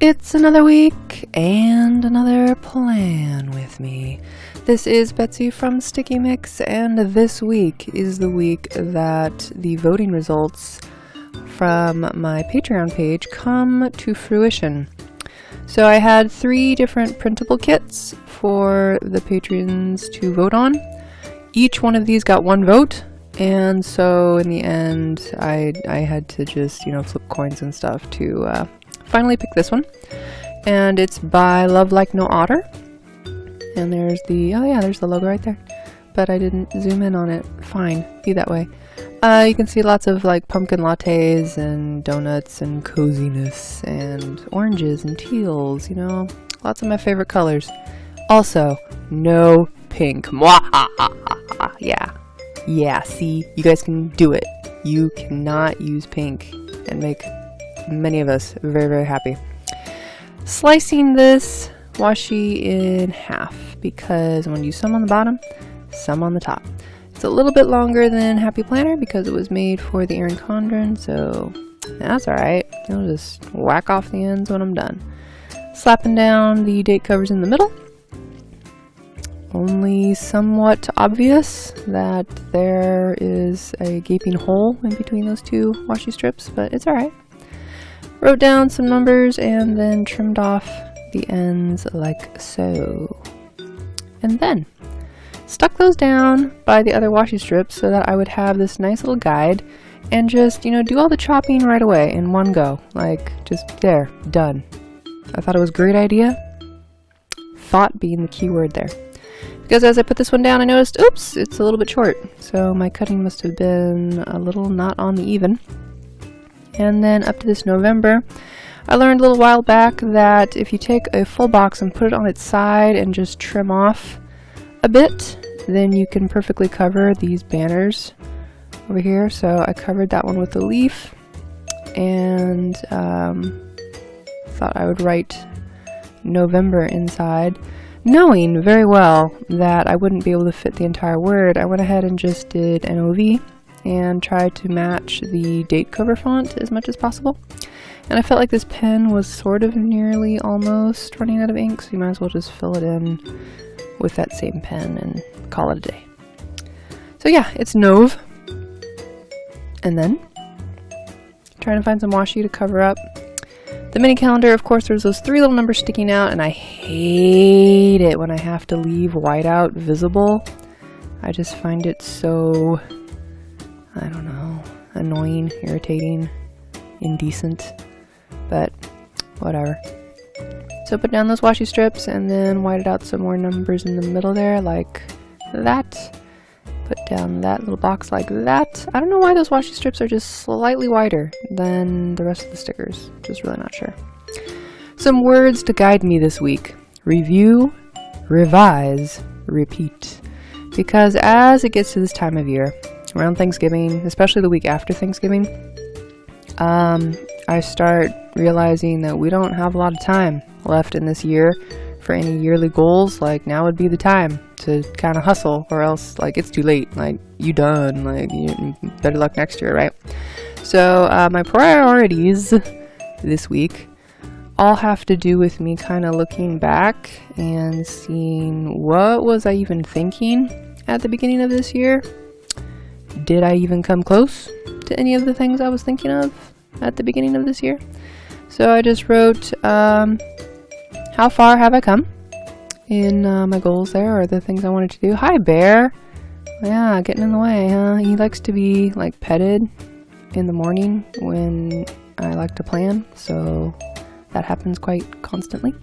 It's another week and another plan with me. This is Betsy from Sticky Mix, and this week is the week that the voting results from my Patreon page come to fruition. So I had 3 different printable kits for the patrons to vote on. Each one of these got 1 vote, and so in the end I had to just, flip coins and stuff to finally pick this one. And it's by Love Like No Otter. And there's the, there's the logo right there. But I didn't zoom in on it. Fine, be that way. You can see lots of like pumpkin lattes and donuts and coziness and oranges and teals, lots of my favorite colors. Also, no pink. Yeah, see, you guys can do it. You cannot use pink and make many of us very, very happy. Slicing this washi in half because I want to use some on the bottom, some on the top. It's a little bit longer than Happy Planner because it was made for the Erin Condren, so that's alright. I'll just whack off the ends when I'm done. Slapping down the date covers in the middle. Only somewhat obvious that there is a gaping hole in between those 2 washi strips, but it's alright. Wrote down some numbers and then trimmed off the ends like so. And then stuck those down by the other washi strips so that I would have this nice little guide and just, do all the chopping right away in one go. Like, just there, done. I thought it was a great idea. Thought being the key word there. Because as I put this one down, I noticed, oops, it's a little bit short. So my cutting must have been a little not on the even. And then up to this November, I learned a little while back that if you take a full box and put it on its side and just trim off a bit, then you can perfectly cover these banners over here. So I covered that one with a leaf and thought I would write November inside. Knowing very well that I wouldn't be able to fit the entire word, I went ahead and just did NOV and tried to match the date cover font as much as possible. And I felt like this pen was sort of nearly almost running out of ink, so you might as well just fill it in with that same pen and call it a day. So yeah, it's Nov. And then trying to find some washi to cover up the mini calendar. Of course, there's those 3 little numbers sticking out, and I hate it when I have to leave whiteout visible. I just find it so, I don't know, annoying, irritating, indecent, but whatever. So put down those washi strips and then whited out some more numbers in the middle there like that. Put down that little box like that. I don't know why those washi strips are just slightly wider than the rest of the stickers. Just really not sure. Some words to guide me this week. Review, revise, repeat. Because as it gets to this time of year, around Thanksgiving, especially the week after Thanksgiving, I start realizing that we don't have a lot of time left in this year for any yearly goals. Like, now would be the time to kind of hustle, or else like it's too late. Like, you done, like better luck next year, right? So my priorities this week all have to do with me kind of looking back and seeing what was I even thinking at the beginning of this year. Did I even come close to any of the things I was thinking of at the beginning of this year? So I just wrote, how far have I come in my goals there, or the things I wanted to do. Hi, Bear. Yeah, getting in the way, huh? He likes to be, like, petted in the morning when I like to plan, so that happens quite constantly.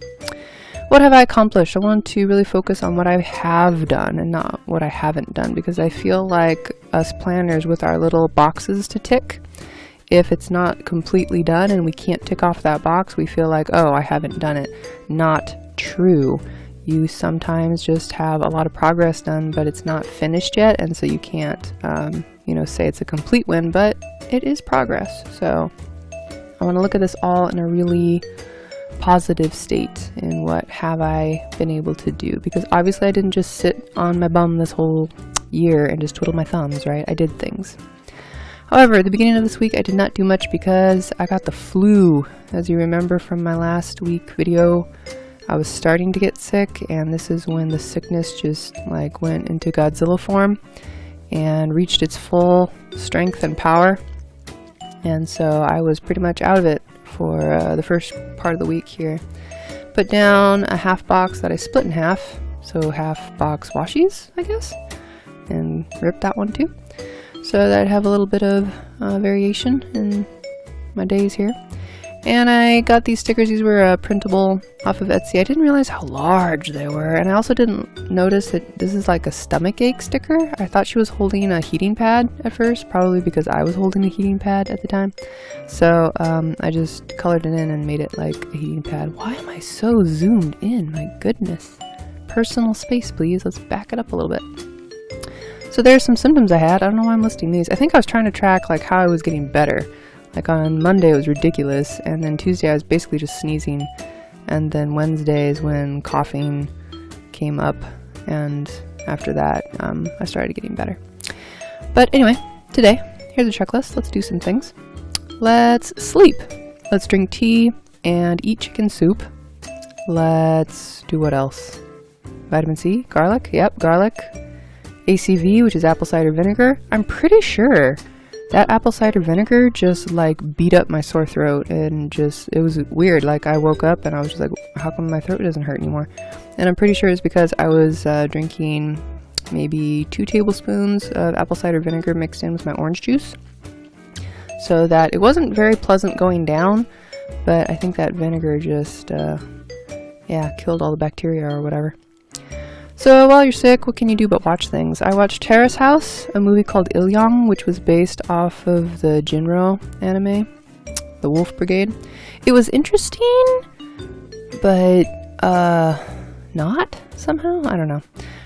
What have I accomplished? I want to really focus on what I have done and not what I haven't done, because I feel like us planners with our little boxes to tick, if it's not completely done and we can't tick off that box, we feel like, oh, I haven't done it. Not true. You sometimes just have a lot of progress done, but it's not finished yet, and so you can't, say it's a complete win, but it is progress. So I want to look at this all in a really positive state, in what have I been able to do, because obviously I didn't just sit on my bum this whole year and just twiddle my thumbs, right? I did things. However, at the beginning of this week I did not do much because I got the flu. As you remember from my last week video, I was starting to get sick, and this is when the sickness just like went into Godzilla form and reached its full strength and power. And so I was pretty much out of it for the first part of the week here. Put down a half box that I split in half, so half box washies, I guess, and ripped that one too, so that I'd have a little bit of variation in my days here. And I got these stickers. These were printable off of Etsy. I didn't realize how large they were, and I also didn't notice that this is like a stomach ache sticker. I thought she was holding a heating pad at first, probably because I was holding a heating pad at the time. So I just colored it in and made it like a heating pad. Why am I so zoomed in? My goodness. Personal space, please. Let's back it up a little bit. So there's some symptoms I had. I don't know why I'm listing these. I think I was trying to track like how I was getting better. Like on Monday it was ridiculous, and then Tuesday I was basically just sneezing, and then Wednesday is when coughing came up, and after that I started getting better. But anyway, today, here's a checklist. Let's do some things. Let's sleep. Let's drink tea and eat chicken soup. Let's do what else? Vitamin C? Garlic? Yep, garlic. ACV, which is apple cider vinegar. I'm pretty sure that apple cider vinegar just like beat up my sore throat, and just, it was weird. Like I woke up and I was just like, how come my throat doesn't hurt anymore? And I'm pretty sure it's because I was drinking maybe 2 tablespoons of apple cider vinegar mixed in with my orange juice. So that it wasn't very pleasant going down, but I think that vinegar just, yeah, killed all the bacteria or whatever. So while you're sick, what can you do but watch things? I watched Terrace House, a movie called Ilyang, which was based off of the Jinro anime, The Wolf Brigade. It was interesting, but not somehow. I don't know.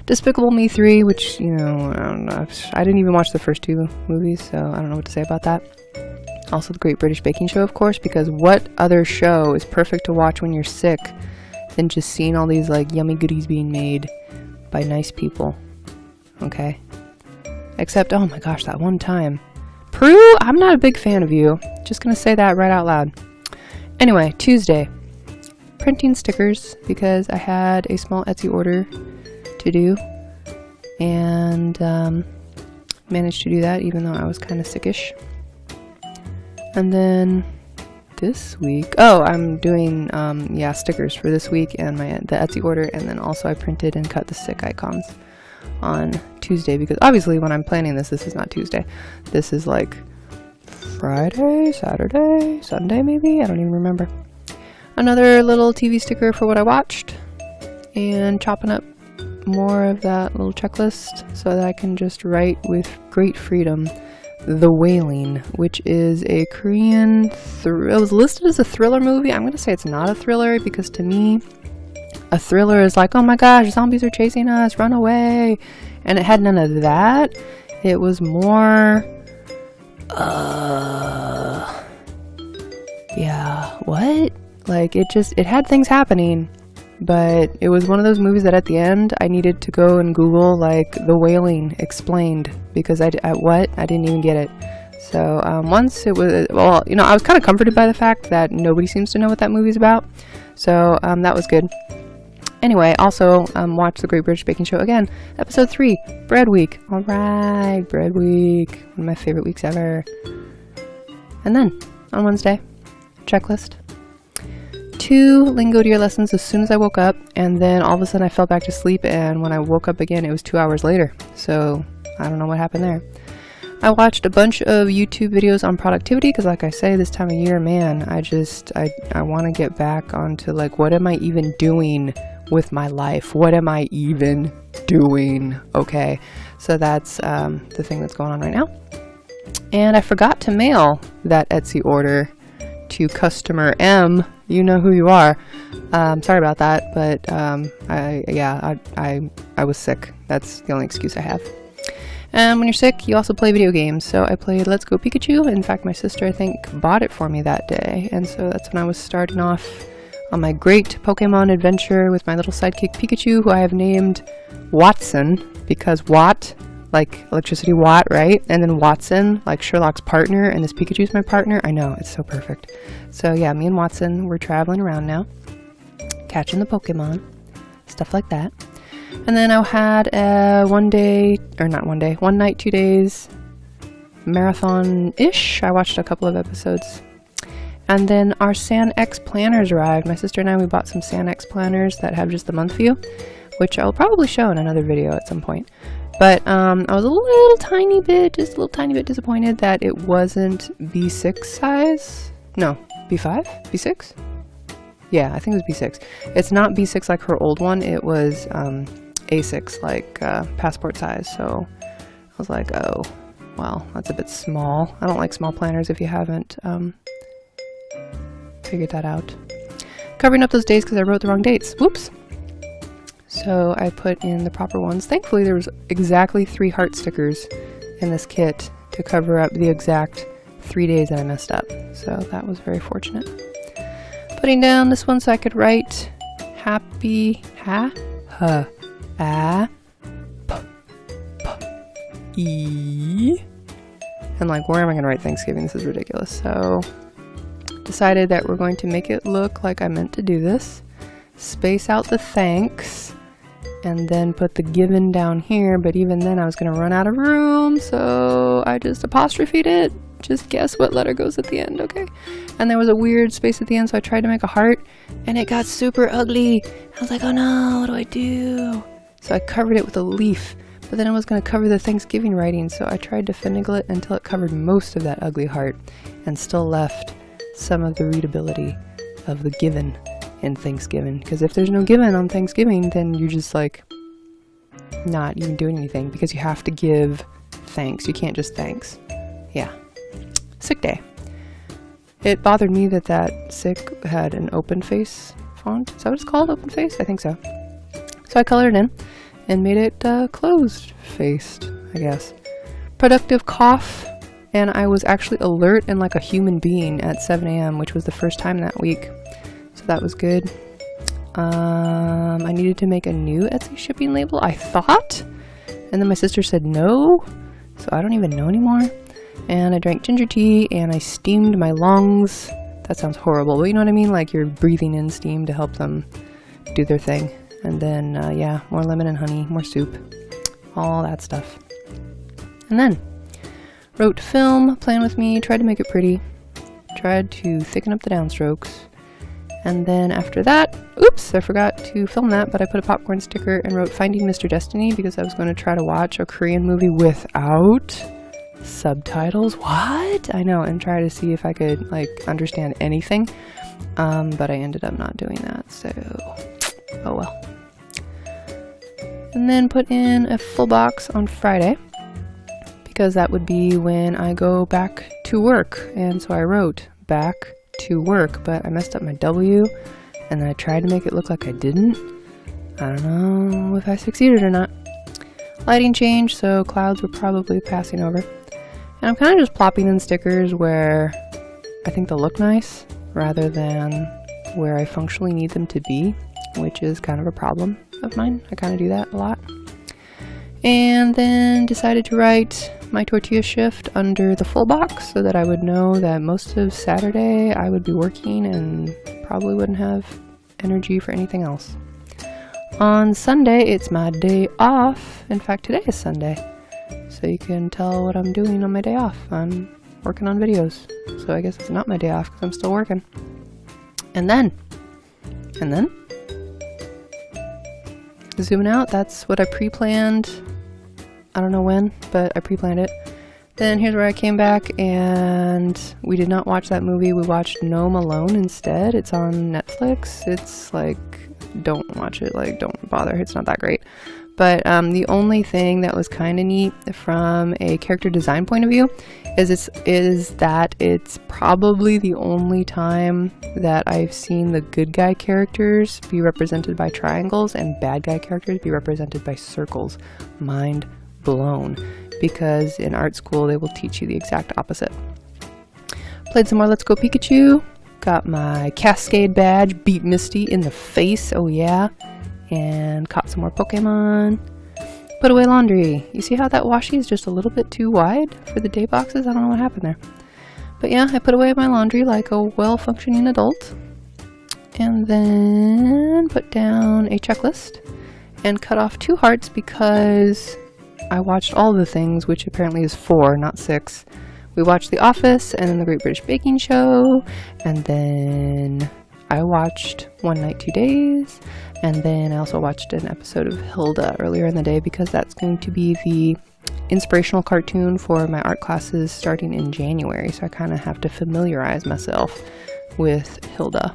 Despicable Me 3, which, you know, I don't know. I didn't even watch the first 2 movies, so I don't know what to say about that. Also The Great British Baking Show, of course, because what other show is perfect to watch when you're sick than just seeing all these like yummy goodies being made by nice people? Okay. Except, oh my gosh, that one time. Prue, I'm not a big fan of you. Just gonna say that right out loud. Anyway, Tuesday. Printing stickers, because I had a small Etsy order to do. And managed to do that even though I was kind of sickish. And then this week, oh, I'm doing yeah, stickers for this week and the Etsy order, and then also I printed and cut the stick icons on Tuesday, because obviously when I'm planning this is not Tuesday. This is like Friday, Saturday, Sunday maybe? I don't even remember. Another little TV sticker for what I watched, and chopping up more of that little checklist so that I can just write with great freedom. The Wailing, which is a Korean, it was listed as a thriller movie. I'm going to say it's not a thriller, because to me, a thriller is like, oh my gosh, zombies are chasing us, run away. And it had none of that. It was more, yeah, what? Like, it had things happening, but it was one of those movies that at the end, I needed to go and Google, like, The Wailing explained, because I didn't even get it. So, once it was, well, you know, I was kind of comforted by the fact that nobody seems to know what that movie's about. So, that was good. Anyway, also, watch The Great British Baking Show again. Episode 3, Bread Week. Alright, Bread Week. One of my favorite weeks ever. And then, on Wednesday, checklist. 2 Lingo Deer lessons as soon as I woke up, and then all of a sudden I fell back to sleep, and when I woke up again, it was 2 hours later. So, I don't know what happened there. I watched a bunch of YouTube videos on productivity, because like I say, this time of year, man, I want to get back onto, like, what am I even doing with my life? What am I even doing? Okay, so that's the thing that's going on right now. And I forgot to mail that Etsy order to customer M. You know who you are. Sorry about that, but I was sick. That's the only excuse I have. And when you're sick, you also play video games. So I played Let's Go Pikachu. In fact, my sister, I think, bought it for me that day. And so that's when I was starting off on my great Pokemon adventure with my little sidekick Pikachu, who I have named Watson, because like electricity watt, right? And then Watson, like Sherlock's partner, and this Pikachu's my partner. I know, it's so perfect. So yeah, me and Watson, we're traveling around now, catching the Pokemon, stuff like that. And then I had a one night, 2 days marathon-ish. I watched a couple of episodes. And then our San X planners arrived. My sister and I, we bought some San X planners that have just the month view, which I'll probably show in another video at some point. But I was a little tiny bit disappointed that it wasn't B6 size. No, B5? B6? Yeah, I think it was B6. It's not B6 like her old one. It was A6, like passport size. So I was like, oh, well, that's a bit small. I don't like small planners if you haven't figured that out. Covering up those days because I wrote the wrong dates. Whoops. So I put in the proper ones. Thankfully there was exactly 3 heart stickers in this kit to cover up the exact 3 days that I messed up. So that was very fortunate. Putting down this one so I could write happy E. And like, where am I going to write Thanksgiving? This is ridiculous. So decided that we're going to make it look like I meant to do this. Space out the thanks. And then put the given down here. But even then I was going to run out of room. So I just apostrophed it. Just guess what letter goes at the end, okay? And there was a weird space at the end, so I tried to make a heart. And it got super ugly. I was like, oh no, what do I do? So I covered it with a leaf. But then I was going to cover the Thanksgiving writing. So I tried to finagle it until it covered most of that ugly heart. And still left some of the readability of the given in Thanksgiving. Because if there's no given on Thanksgiving, then you're just like not even doing anything, because you have to give thanks. You can't just thanks. Yeah. Sick day. It bothered me that that sick had an open face font. Is that what it's called? Open face? I think so. So I colored it in and made it closed faced, I guess. Productive cough. And I was actually alert and like a human being at 7 a.m., which was the first time that week. So that was good. I needed to make a new Etsy shipping label, I thought. And then my sister said no. So I don't even know anymore. And I drank ginger tea and I steamed my lungs. That sounds horrible, but you know what I mean? Like you're breathing in steam to help them do their thing. And then, yeah, more lemon and honey, more soup, all that stuff. And then wrote film, Plan With Me, tried to make it pretty, tried to thicken up the downstrokes. And then after that, oops, I forgot to film that, but I put a popcorn sticker and wrote Finding Mr. Destiny because I was going to try to watch a Korean movie without subtitles. What? I know, and try to see if I could like understand anything. But I ended up not doing that, so oh well. And then put in a full box on Friday, because that would be when I go back to work. And so I wrote back to work, but I messed up my W, and then I tried to make it look like I didn't. I don't know if I succeeded or not. Lighting change, so clouds were probably passing over. And I'm kind of just plopping in stickers where I think they'll look nice, rather than where I functionally need them to be, which is kind of a problem of mine. I kind of do that a lot. And then decided to write my tortilla shift under the full box so that I would know that most of Saturday I would be working and probably wouldn't have energy for anything else. On Sunday, it's my day off. In fact, today is Sunday. So you can tell what I'm doing on my day off. I'm working on videos. So I guess it's not my day off because I'm still working. And then, zooming out, that's what I pre-planned. I don't know when, but I pre-planned it. Then here's where I came back and we did not watch that movie. We watched Gnome Alone instead. It's on Netflix. It's like, don't watch it, like don't bother. It's not that great. But the only thing that was kind of neat from a character design point of view is that it's probably the only time that I've seen the good guy characters be represented by triangles and bad guy characters be represented by circles. Mind blown, because in art school they will teach you the exact opposite. Played some more Let's Go Pikachu, got my Cascade badge, beat Misty in the face, oh yeah, and caught some more Pokemon. Put away laundry. You see how that washi is just a little bit too wide for the day boxes? I don't know what happened there. But yeah, I put away my laundry like a well-functioning adult. And then put down a checklist and cut off 2 hearts because I watched all the things, which apparently is 4, not 6. We watched The Office and then The Great British Baking Show, and then I watched One Night, 2 Days, and then I also watched an episode of Hilda earlier in the day because that's going to be the inspirational cartoon for my art classes starting in January, so I kind of have to familiarize myself with Hilda.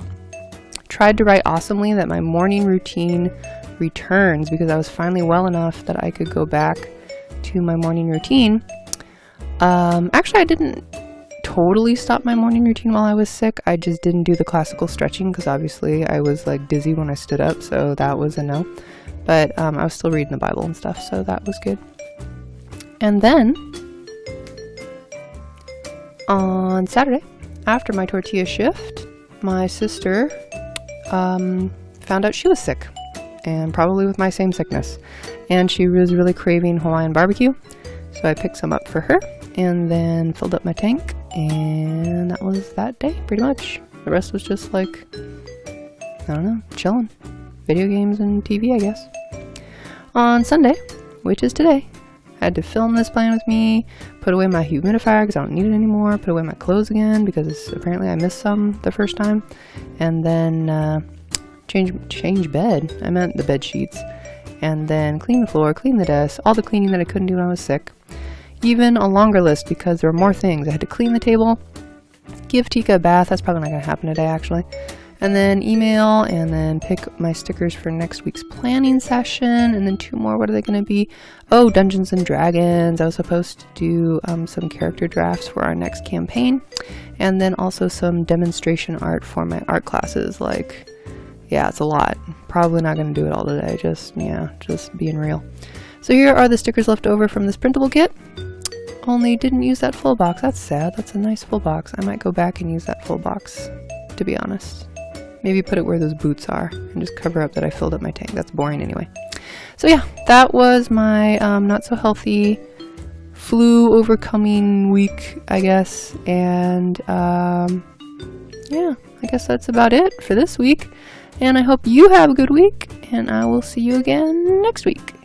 Tried to write awesomely that my morning routine returns because I was finally well enough that I could go back to my morning routine. Actually, I didn't totally stop my morning routine while I was sick. I just didn't do the classical stretching because obviously I was like dizzy when I stood up, so that was a no. But I was still reading the Bible and stuff, so that was good. And then on Saturday, after my tortilla shift, my sister found out she was sick, and probably with my same sickness, and she was really craving Hawaiian barbecue, so I picked some up for her and then filled up my tank, and that was that day pretty much. The rest was just like, I don't know, chilling, video games and TV, I guess. On Sunday, which is today, I had to film this plan with me, put away my humidifier because I don't need it anymore, put away my clothes again because apparently I missed some the first time, and then change bed. I meant the bed sheets, and then clean the floor, clean the desk, all the cleaning that I couldn't do when I was sick. Even a longer list because there were more things. I had to clean the table, give Tika a bath, that's probably not going to happen today actually, and then email, and then pick my stickers for next week's planning session, and then 2 more. What are they going to be? Oh, Dungeons and Dragons. I was supposed to do some character drafts for our next campaign, and then also some demonstration art for my art classes. Like, yeah, it's a lot. Probably not going to do it all today, just being real. So here are the stickers left over from this printable kit. Only didn't use that full box. That's sad. That's a nice full box. I might go back and use that full box, to be honest. Maybe put it where those boots are and just cover up that I filled up my tank. That's boring anyway. So yeah, that was my not so healthy flu overcoming week, I guess. And yeah, I guess that's about it for this week. And I hope you have a good week, and I will see you again next week.